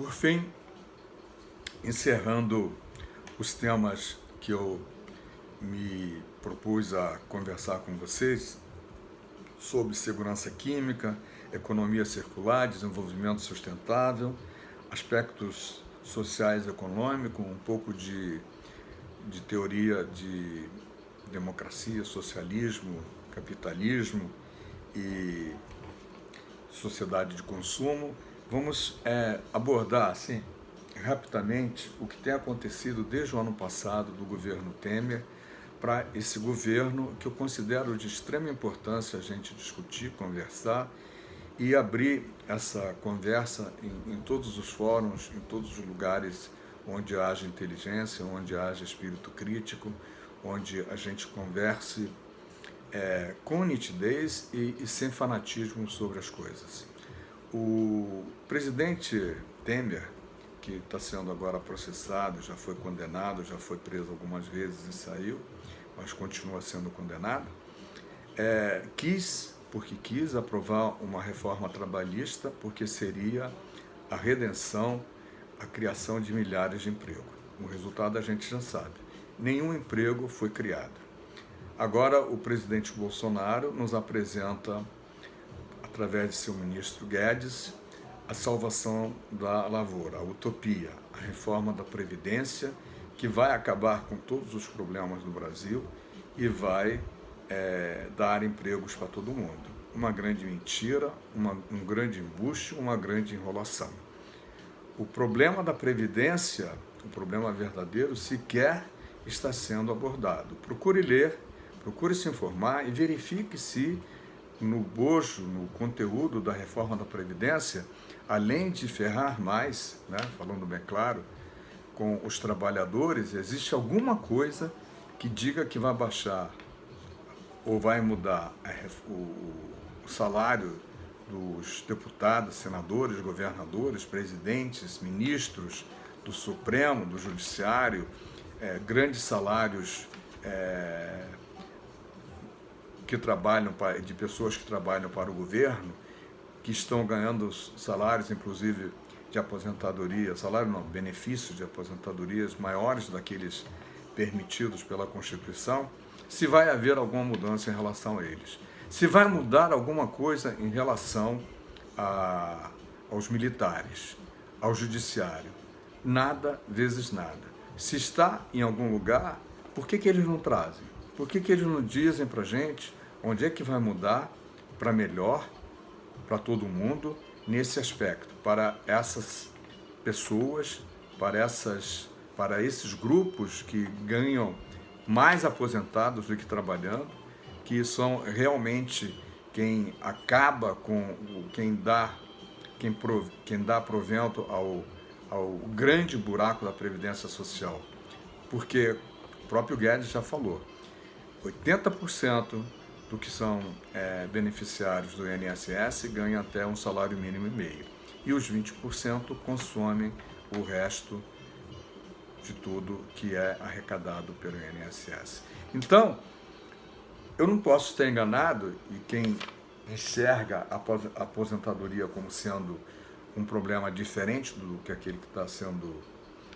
Por fim, encerrando os temas que eu me propus a conversar com vocês sobre segurança química, economia circular, desenvolvimento sustentável, aspectos sociais e econômicos, um pouco de teoria de democracia, socialismo, capitalismo e sociedade de consumo. Vamos abordar, assim, rapidamente o que tem acontecido desde o ano passado do governo Temer para esse governo, que eu considero de extrema importância a gente discutir, conversar e abrir essa conversa em todos os fóruns, em todos os lugares onde haja inteligência, onde haja espírito crítico, onde a gente converse com nitidez e sem fanatismo sobre as coisas. O presidente Temer, que está sendo agora processado, já foi condenado, já foi preso algumas vezes e saiu, mas continua sendo condenado, quis aprovar uma reforma trabalhista porque seria a redenção, a criação de milhares de empregos. O resultado a gente já sabe. Nenhum emprego foi criado. Agora o presidente Bolsonaro nos apresenta, através de seu ministro Guedes, a salvação da lavoura, a utopia, a reforma da Previdência, que vai acabar com todos os problemas do Brasil e vai dar empregos para todo mundo. Uma grande mentira, um grande embuste, uma grande enrolação. O problema da Previdência, o problema verdadeiro, sequer está sendo abordado. Procure ler, procure se informar e verifique se no bojo, no conteúdo da reforma da Previdência, além de ferrar mais, falando bem claro, com os trabalhadores, existe alguma coisa que diga que vai baixar ou vai mudar o salário dos deputados, senadores, governadores, presidentes, ministros do Supremo, do Judiciário, grandes salários de pessoas que trabalham para o governo, que estão ganhando salários, inclusive, de aposentadoria, benefícios de aposentadorias maiores daqueles permitidos pela Constituição, se vai haver alguma mudança em relação a eles. Se vai mudar alguma coisa em relação aos militares, ao judiciário. Nada vezes nada. Se está em algum lugar, por que eles não trazem? Por que eles não dizem para a gente onde é que vai mudar para melhor, para todo mundo, nesse aspecto, para essas pessoas, para esses grupos que ganham mais aposentados do que trabalhando, que são realmente quem acaba com, quem dá provento ao grande buraco da Previdência Social. Porque o próprio Guedes já falou, 80% do que são beneficiários do INSS ganham até um salário mínimo e meio. E os 20% consomem o resto de tudo que é arrecadado pelo INSS. Então, eu não posso estar enganado, e quem enxerga a aposentadoria como sendo um problema diferente do que aquele que está sendo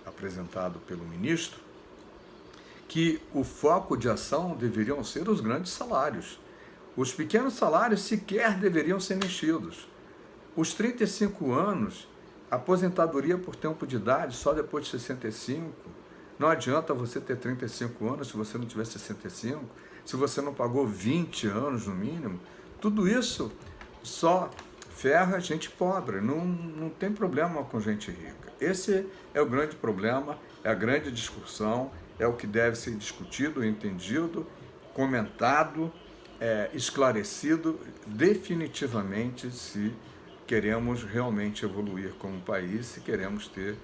apresentado pelo ministro, que o foco de ação deveriam ser os grandes salários. Os pequenos salários sequer deveriam ser mexidos. Os 35 anos, aposentadoria por tempo de idade só depois de 65. Não adianta você ter 35 anos se você não tiver 65, se você não pagou 20 anos no mínimo. Tudo isso só ferra gente pobre, não tem problema com gente rica. Esse é o grande problema, é a grande discussão, é o que deve ser discutido, entendido, comentado, esclarecido definitivamente, se queremos realmente evoluir como país, se queremos ter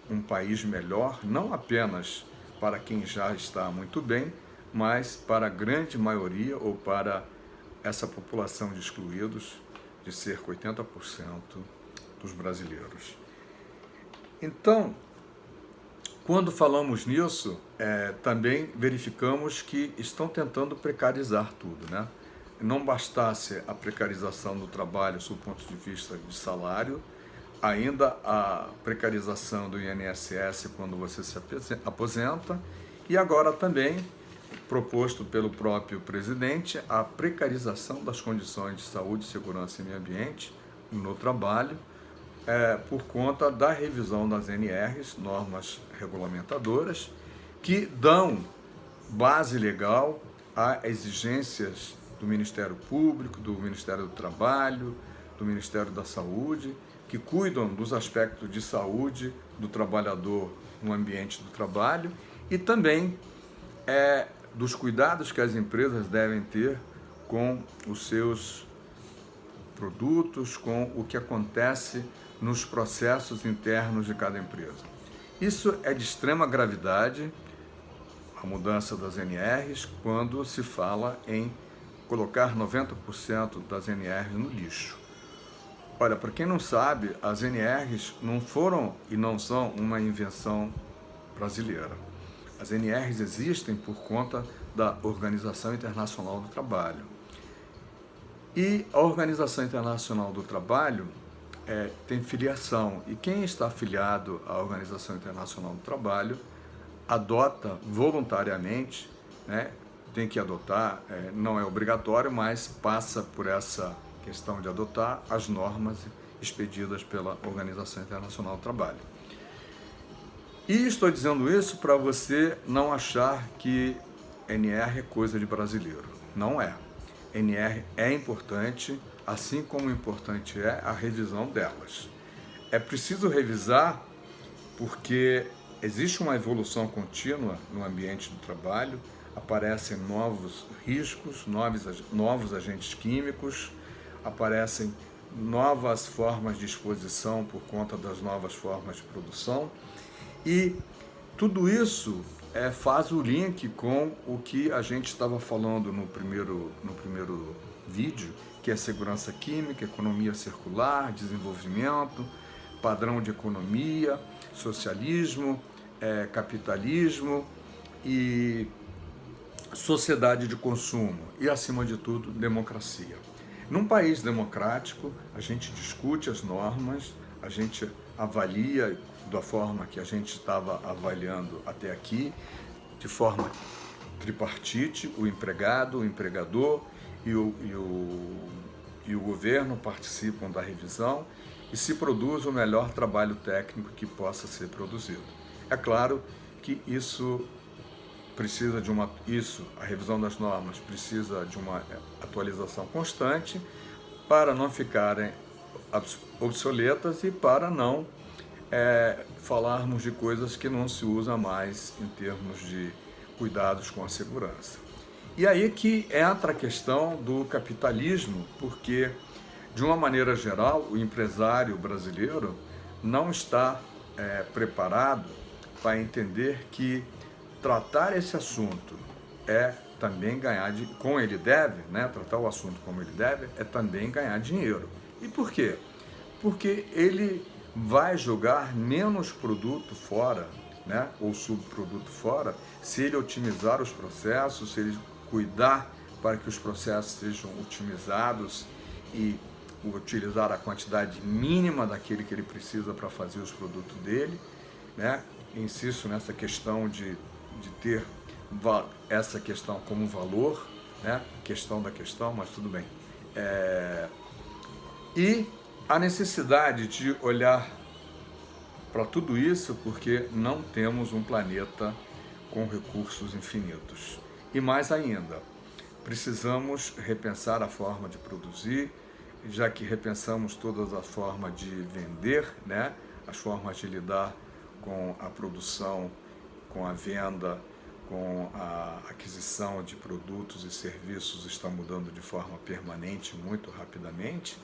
um país melhor, não apenas para quem já está muito bem, mas para a grande maioria ou para essa população de excluídos, de cerca de 80% dos brasileiros. Então, quando falamos nisso, também verificamos que estão tentando precarizar tudo, né? Não bastasse a precarização do trabalho sob o ponto de vista de salário, ainda a precarização do INSS quando você se aposenta, e agora também, proposto pelo próprio presidente, a precarização das condições de saúde, segurança e meio ambiente no trabalho, por conta da revisão das NRs, normas regulamentadoras, que dão base legal a exigências do Ministério Público, do Ministério do Trabalho, do Ministério da Saúde, que cuidam dos aspectos de saúde do trabalhador no ambiente do trabalho e também dos cuidados que as empresas devem ter com os seus produtos, com o que acontece nos processos internos de cada empresa. Isso é de extrema gravidade, a mudança das NRs, quando se fala em colocar 90% das NRs no lixo. Olha, para quem não sabe, as NRs não foram e não são uma invenção brasileira. As NRs existem por conta da Organização Internacional do Trabalho. E a Organização Internacional do Trabalho tem filiação, e quem está afiliado à Organização Internacional do Trabalho adota voluntariamente, né, tem que adotar, não é obrigatório, mas passa por essa questão de adotar as normas expedidas pela Organização Internacional do Trabalho. E estou dizendo isso para você não achar que NR é coisa de brasileiro. Não é. NR é importante, assim como importante é a revisão delas. É preciso revisar porque existe uma evolução contínua no ambiente do trabalho, aparecem novos riscos, novos agentes químicos, aparecem novas formas de exposição por conta das novas formas de produção, e tudo isso faz o link com o que a gente estava falando no primeiro vídeo, que é segurança química, economia circular, desenvolvimento, padrão de economia, socialismo, capitalismo e sociedade de consumo e, acima de tudo, democracia. Num país democrático, a gente discute as normas, a gente avalia da forma que a gente estava avaliando até aqui, de forma tripartite, o empregado, o empregador e o governo participam da revisão e se produz o melhor trabalho técnico que possa ser produzido. É claro que a revisão das normas precisa de uma atualização constante para não ficarem obsoletas e para não falarmos de coisas que não se usam mais em termos de cuidados com a segurança. E aí que entra a questão do capitalismo, porque, de uma maneira geral, o empresário brasileiro não está preparado para entender que tratar esse assunto também ganhar, como ele deve, né? Tratar o assunto como ele deve, também ganhar dinheiro. E por quê? Porque ele vai jogar menos produto fora, né? Ou subproduto fora, se ele otimizar os processos, se ele cuidar para que os processos sejam otimizados e utilizar a quantidade mínima daquele que ele precisa para fazer os produtos dele, né? Insisto nessa questão de ter essa questão como valor, né? Questão da questão, mas tudo bem. E a necessidade de olhar para tudo isso, porque não temos um planeta com recursos infinitos. E mais ainda, precisamos repensar a forma de produzir, já que repensamos todas as formas de vender, né? As formas de lidar com a produção, com a venda, com a aquisição de produtos e serviços está mudando de forma permanente, muito rapidamente,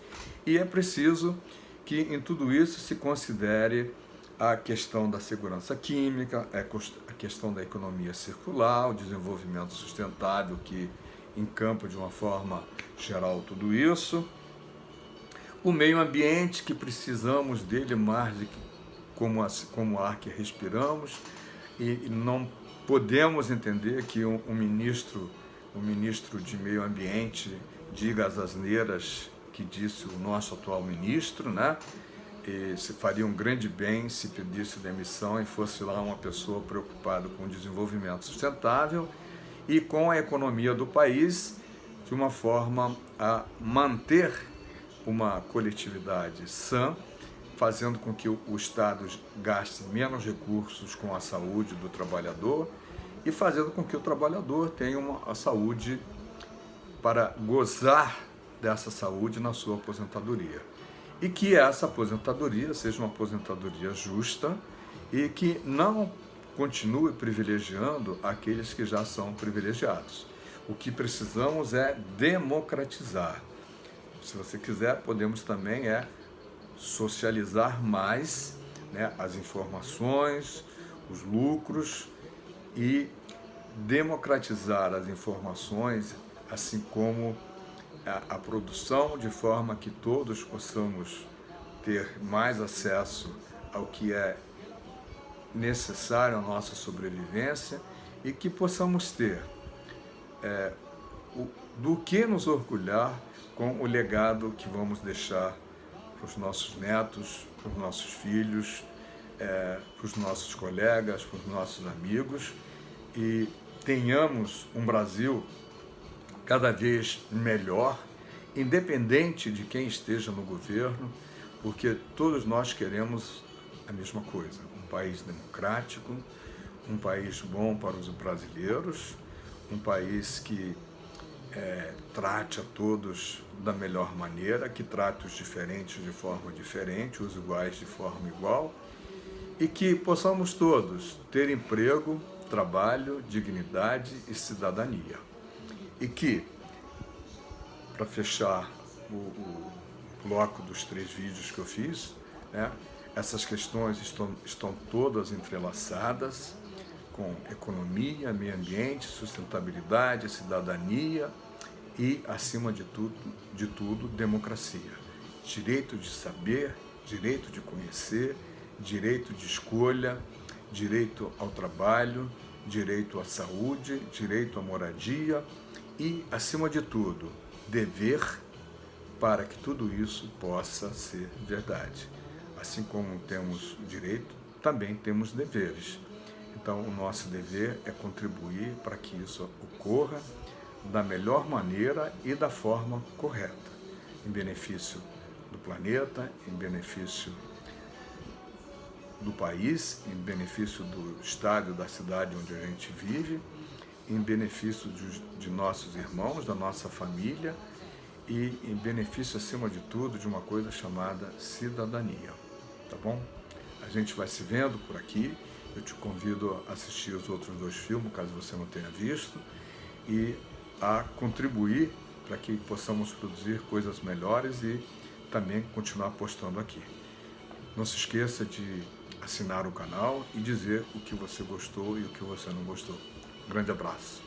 e é preciso que em tudo isso se considere a questão da segurança química, a questão da economia circular, o desenvolvimento sustentável que encampa de uma forma geral tudo isso, o meio ambiente, que precisamos dele mais do que como o ar que respiramos, e não podemos entender que um ministro de meio ambiente diga as asneiras que disse o nosso atual ministro, né? e se faria um grande bem se pedisse demissão e fosse lá uma pessoa preocupada com o desenvolvimento sustentável e com a economia do país, de uma forma a manter uma coletividade sã, fazendo com que o Estado gaste menos recursos com a saúde do trabalhador e fazendo com que o trabalhador tenha a saúde para gozar dessa saúde na sua aposentadoria. E que essa aposentadoria seja uma aposentadoria justa e que não continue privilegiando aqueles que já são privilegiados. O que precisamos é democratizar. Se você quiser, podemos também socializar mais, né, as informações, os lucros e democratizar as informações, assim como a produção, de forma que todos possamos ter mais acesso ao que é necessário à nossa sobrevivência e que possamos ter do que nos orgulhar com o legado que vamos deixar para os nossos netos, para os nossos filhos, para os nossos colegas, para os nossos amigos, e tenhamos um Brasil cada vez melhor, independente de quem esteja no governo, porque todos nós queremos a mesma coisa, um país democrático, um país bom para os brasileiros, um país que trate a todos da melhor maneira, que trate os diferentes de forma diferente, os iguais de forma igual, e que possamos todos ter emprego, trabalho, dignidade e cidadania. E que, para fechar o bloco dos 3 vídeos que eu fiz, né, essas questões estão todas entrelaçadas com economia, meio ambiente, sustentabilidade, cidadania e, acima de tudo, democracia. Direito de saber, direito de conhecer, direito de escolha, direito ao trabalho, direito à saúde, direito à moradia e, acima de tudo, dever para que tudo isso possa ser verdade. Assim como temos direito, também temos deveres. Então, o nosso dever é contribuir para que isso ocorra da melhor maneira e da forma correta, em benefício do planeta, em benefício do país, em benefício do estado, da cidade onde a gente vive, em benefício de nossos irmãos, da nossa família e em benefício, acima de tudo, de uma coisa chamada cidadania, tá bom? A gente vai se vendo por aqui, eu te convido a assistir os outros 2 filmes, caso você não tenha visto, e a contribuir para que possamos produzir coisas melhores e também continuar postando aqui. Não se esqueça de assinar o canal e dizer o que você gostou e o que você não gostou. Um grande abraço.